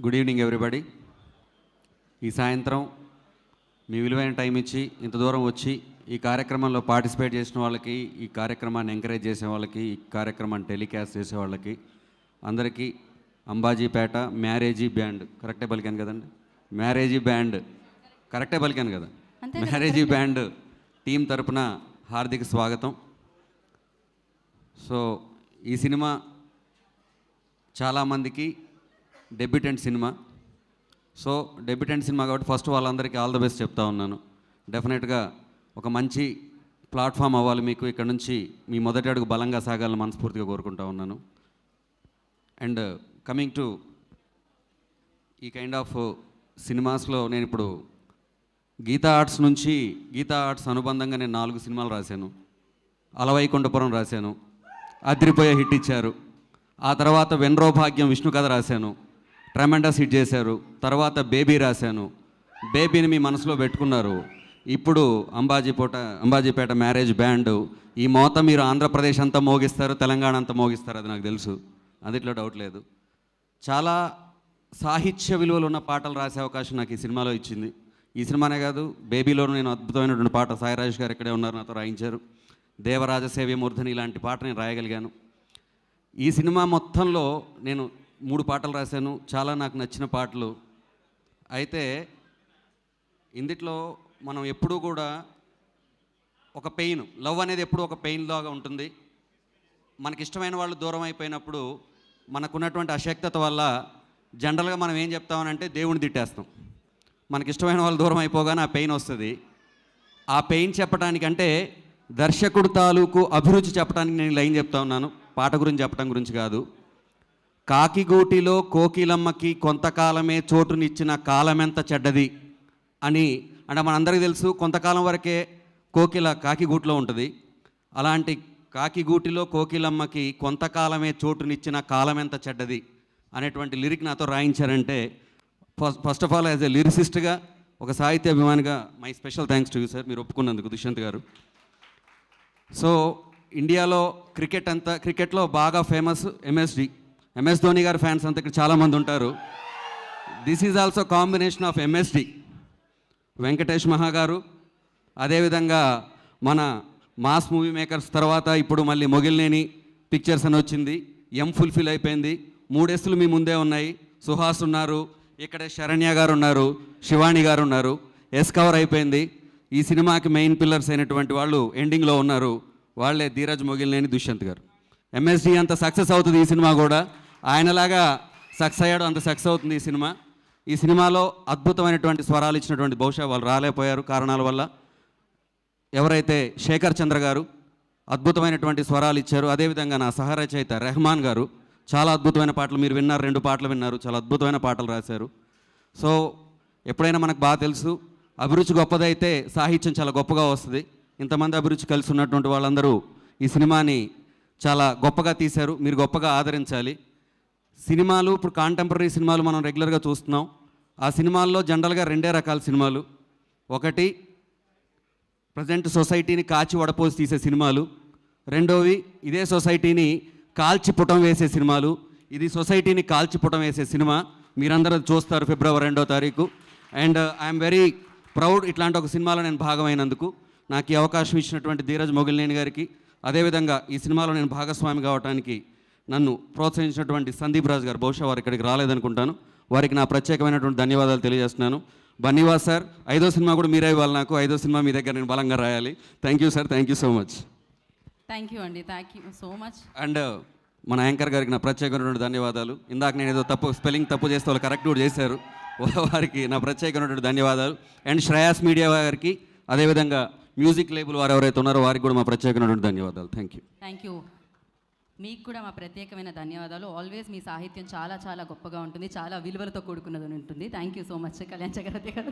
Good evening everybody. ఈ సాయంత్రం మీ విలువైన టైం ఇచ్చి ఇంత దూరం వచ్చి ఈ కార్యక్రమంలో పార్టిసిపేట్ చేసిన వాళ్ళకి, ఈ కార్యక్రమాన్ని ఎంకరేజ్ చేసే వాళ్ళకి, ఈ కార్యక్రమాన్ని టెలికాస్ట్ చేసే వాళ్ళకి అందరికీ అంబాజీపేట మ్యారేజీ బ్యాండ్, కరెక్టే పలికాను కదండి? మ్యారేజీ బ్యాండ్ కరెక్టే పలికాను కదా? మ్యారేజీ బ్యాండ్ టీం తరపున హార్దిక స్వాగతం. సో ఈ సినిమా చాలామందికి డెబ్యూటెంట్ సినిమా. సో డెబ్యూటెంట్ సినిమా కాబట్టి ఫస్ట్ వాళ్ళందరికీ ఆల్ ద బెస్ట్ చెప్తా ఉన్నాను. డెఫినెట్గా ఒక మంచి ప్లాట్ఫామ్ అవ్వాలి మీకు. ఇక్కడ నుంచి మీ మొదటి అడుగు బలంగా సాగాలని మనస్ఫూర్తిగా కోరుకుంటా ఉన్నాను. అండ్ కమింగ్ టు ఈ కైండ్ ఆఫ్ సినిమాస్లో నేను ఇప్పుడు గీతా ఆర్ట్స్ అనుబంధంగా నేను 4 సినిమాలు రాశాను. అలవైకుంఠపురం రాశాను, అదిరిపోయే హిట్ ఇచ్చారు. ఆ తర్వాత వెన్రో భాగ్యం విష్ణు కథ రాశాను, ట్రెమెండస్ హిట్ చేశారు. తర్వాత బేబీ రాశాను, బేబీని మీ మనసులో పెట్టుకున్నారు. ఇప్పుడు అంబాజీపేట మ్యారేజ్ బ్యాండ్. ఈ మోత మీరు ఆంధ్రప్రదేశ్ అంతా మోగిస్తారు, తెలంగాణ అంతా మోగిస్తారు, అది నాకు తెలుసు, అందులో డౌట్ లేదు. చాలా సాహిత్య విలువలు ఉన్న పాటలు రాసే అవకాశం నాకు ఈ సినిమాలో ఇచ్చింది. ఈ సినిమానే కాదు, బేబీలోనూ నేను అద్భుతమైనటువంటి పాట సాయి రాజేష్ గారు ఇక్కడే ఉన్నారు, నాతో రాయించారు. దేవరాజ సేవ్యమూర్ధని ఇలాంటి పాట నేను రాయగలిగాను. ఈ సినిమా మొత్తంలో నేను 3 పాటలు రాశాను, చాలా నాకు నచ్చిన పాటలు. అయితే ఇందులో మనం ఎప్పుడూ కూడా ఒక పెయిన్, లవ్ అనేది ఎప్పుడూ ఒక పెయిన్ లాగా ఉంటుంది. మనకిష్టమైన వాళ్ళు దూరం అయిపోయినప్పుడు మనకున్నటువంటి అశక్తత వల్ల జనరల్గా మనం ఏం చెప్తామనంటే దేవుని తిట్టేస్తాం. మనకిష్టమైన వాళ్ళు దూరం అయిపోగానే ఆ పెయిన్ వస్తుంది. ఆ పెయిన్ చెప్పడానికంటే దర్శకుడు తాలూకు అభిరుచి చెప్పడానికి నేను లైన్ చెప్తా ఉన్నాను, పాట గురించి చెప్పడం గురించి కాదు. కాకిగూటిలో కోకిలమ్మకి కొంతకాలమే చోటునిచ్చిన కాలమెంత చెడ్డది అని. అంటే మనందరికీ తెలుసు, కొంతకాలం వరకే కోకిల కాకిగూటిలో ఉంటుంది. అలాంటి కాకిగూటిలో కోకిలమ్మకి కొంతకాలమే చోటునిచ్చిన కాలమెంత చెడ్డది అనేటువంటి లిరిక్ నాతో రాయించారంటే first of all as a లిరిసిస్ట్గా, ఒక సాహిత్య అభిమానిగా my special thanks to you sir, మీరు ఒప్పుకున్నందుకు, దుష్యంత్ గారు. సో ఇండియాలో క్రికెట్లో బాగా ఫేమస్ ఎంఎస్ ధోని గారి ఫ్యాన్స్ అంతా ఇక్కడ చాలామంది ఉంటారు. This is also combination of MSD, Venkatesh మహా గారు, అదేవిధంగా మన మాస్ మూవీ మేకర్స్ తర్వాత ఇప్పుడు మళ్ళీ మొగిలినేని పిక్చర్స్ అని వచ్చింది. ఫుల్ఫిల్ అయిపోయింది. 3 ఎస్లు మీ ముందే ఉన్నాయి. సుహాస్ ఉన్నారు, ఇక్కడే శరణ్య గారు ఉన్నారు, శివాణి గారు ఉన్నారు. ఎస్ కవర్ అయిపోయింది. ఈ సినిమాకి మెయిన్ పిల్లర్స్ అయినటువంటి వాళ్ళు ఎండింగ్లో ఉన్నారు, వాళ్ళే ధీరజ్, మొగిలినేని, దుష్యంత్ గారు. ఎంఎస్డి అంత సక్సెస్ అవుతుంది ఈ సినిమా కూడా, ఆయనలాగా సక్సెస్ అయ్యాడు అంత సక్సెస్ అవుతుంది ఈ సినిమా. ఈ సినిమాలో అద్భుతమైనటువంటి స్వరాలు ఇచ్చినటువంటి, బహుశా వాళ్ళు రాలేకపోయారు కారణాల వల్ల, ఎవరైతే శేఖర్ చంద్ర గారు అద్భుతమైనటువంటి స్వరాలు ఇచ్చారు. అదేవిధంగా నా సహరచయిత రెహమాన్ గారు చాలా అద్భుతమైన పాటలు మీరు విన్నారు, 2 పాటలు విన్నారు, చాలా అద్భుతమైన పాటలు రాశారు. సో ఎప్పుడైనా మనకు బాగా తెలుసు, అభిరుచి గొప్పదైతే సాహిత్యం చాలా గొప్పగా వస్తుంది. ఇంతమంది అభిరుచి కలిసి ఉన్నటువంటి వాళ్ళందరూ ఈ సినిమాని చాలా గొప్పగా తీశారు, మీరు గొప్పగా ఆదరించాలి. సినిమాలు ఇప్పుడు కాంటెంపరీ సినిమాలు మనం రెగ్యులర్గా చూస్తున్నాం. ఆ సినిమాల్లో జనరల్గా 2 రకాల సినిమాలు. ఒకటి ప్రజెంట్ సొసైటీని కాచి వడపోసి తీసే సినిమాలు, రెండోవి ఇదే సొసైటీని కాల్చి పుటం వేసే సినిమాలు. ఇది సొసైటీని కాల్చి పుటం వేసే సినిమా, మీరందరూ చూస్తారు ఫిబ్రవరి 2వ తారీఖు. అండ్ ఐఎమ్ వెరీ ప్రౌడ్ ఇట్లాంటి ఒక సినిమాలో నేను భాగమైనందుకు. నాకు ఈ అవకాశం ఇచ్చినటువంటి ధీరజ్, మొగిలినేని గారికి, అదేవిధంగా ఈ సినిమాలో నేను భాగస్వామి కావడానికి నన్ను ప్రోత్సహించినటువంటి సందీప్ రాజ్ గారు, బహుశా వారు ఇక్కడికి రాలేదనుకుంటాను, వారికి నా ప్రత్యేకమైనటువంటి ధన్యవాదాలు తెలియజేస్తున్నాను. బన్నీవాస్ సార్, 5వ సినిమా కూడా మీరే ఇవ్వాలి నాకు, 5వ సినిమా మీ దగ్గర నేను బలంగా రాయాలి. Thank you sir, thank you so much. Thank you అండి, thank you so much. And మన యాంకర్ గారికి నా ప్రత్యేకమైనటువంటి ధన్యవాదాలు. ఇందాక నేను ఏదో స్పెల్లింగ్ తప్పు చేస్తే వాళ్ళు కరెక్ట్ కూడా చేశారు, వారికి నా ప్రత్యేకమైనటువంటి ధన్యవాదాలు. అండ్ శ్రేయాస్ మీడియా గారికి, అదేవిధంగా మ్యూజిక్ లేబుల్ వారు ఎవరైతే ఉన్నారో వారికి కూడా మా ప్రత్యేకమైనటువంటి ధన్యవాదాలు. Thank you. మీకు కూడా మా ప్రత్యేకమైన ధన్యవాదాలు. ఆల్వేస్ మీ సాహిత్యం చాలా చాలా గొప్పగా ఉంటుంది, చాలా విలువలతో కూడుకున్నది ఉంటుంది. Thank you so much Kalyan Chakravarthy గారు.